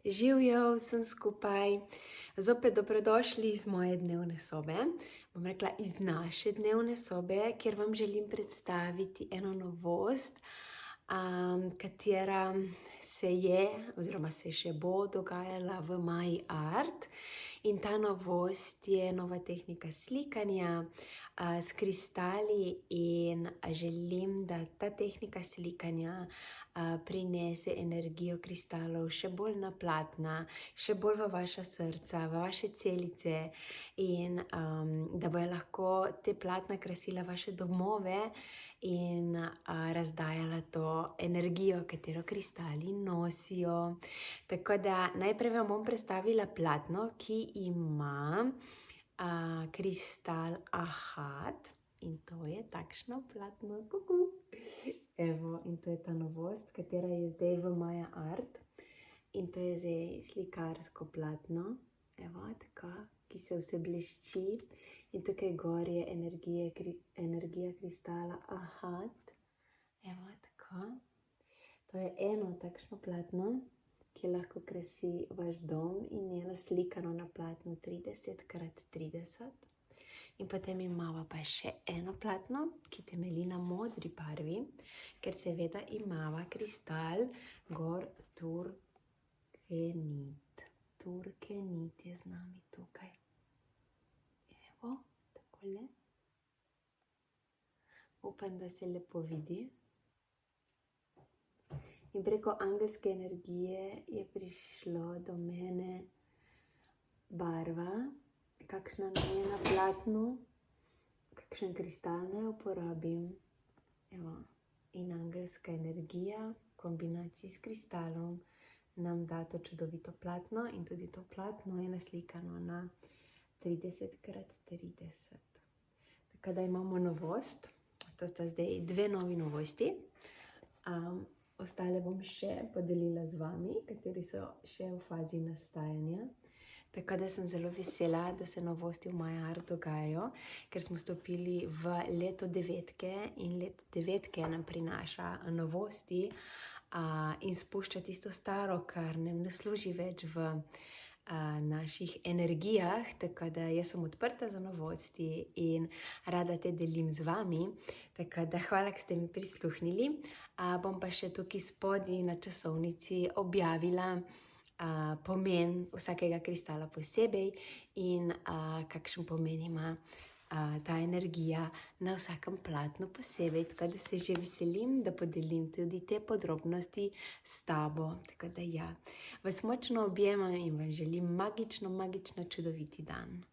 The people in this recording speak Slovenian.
Živjo vsem skupaj, zopet dobrodošli iz moje dnevne sobe, bom rekla iz naše dnevne sobe, kjer vam želim predstaviti eno novost, katera se je oziroma se še bo dogajala v My Art. In ta novost je nova tehnika slikanja s kristali in želim, da ta tehnika slikanja prinese energijo kristalov še bolj na platna, še bolj v vaša srca, v vaše celice in da bojo lahko te platna krasila vaše domove in razdajala to energijo, katero kristali nosijo. Tako da najprej vam bom predstavila platno, ki ima kristal Ahat in to je takšno platno. Evo, in to je ta novost, katera je zdaj v My Art. In to je zdaj slikarsko platno, evo, tako, ki se vse blešči. In tukaj gor je energija kristala Ahat. Evo, tako. To je eno takšno platno, ki lahko krasi vaš dom in je naslikano na platnu 30x30. In potem imava pa še eno platno, ki temelji na modri barvi, ker seveda imava kristal gor turkenit. Turkenit je z nami tukaj. Evo, takole. Upam, da se lepo vidi. In preko angelske energije je prišlo do mene barva, kakšna je na platnu, kakšen kristal naj uporabim. Evo. In angelska energija v kombinaciji s kristalom nam da to čudovito platno in tudi to platno je naslikano na 30x30. Tako da imamo novost, to sta zdaj dve novi novosti. Ostale bom še podelila z vami, kateri so še v fazi nastajanja. Tako da sem zelo vesela, da se novosti v My Art dogajajo, ker smo stopili v leto devetke in leto devetke nam prinaša novosti in spušča tisto staro, kar nam ne služi več v naših energijah, tako da jaz sem odprta za novosti in rada te delim z vami, tako da hvala, ki ste mi prisluhnili. Bom pa še tukaj spodaj na časovnici objavila pomen vsakega kristala posebej in kakšen pomen ima ta energija na vsakem platnu posebej, tako da se že veselim, da podelim tudi te podrobnosti s tabo. Tako da ja, vas močno objemam in vam želim magično, čudoviti dan.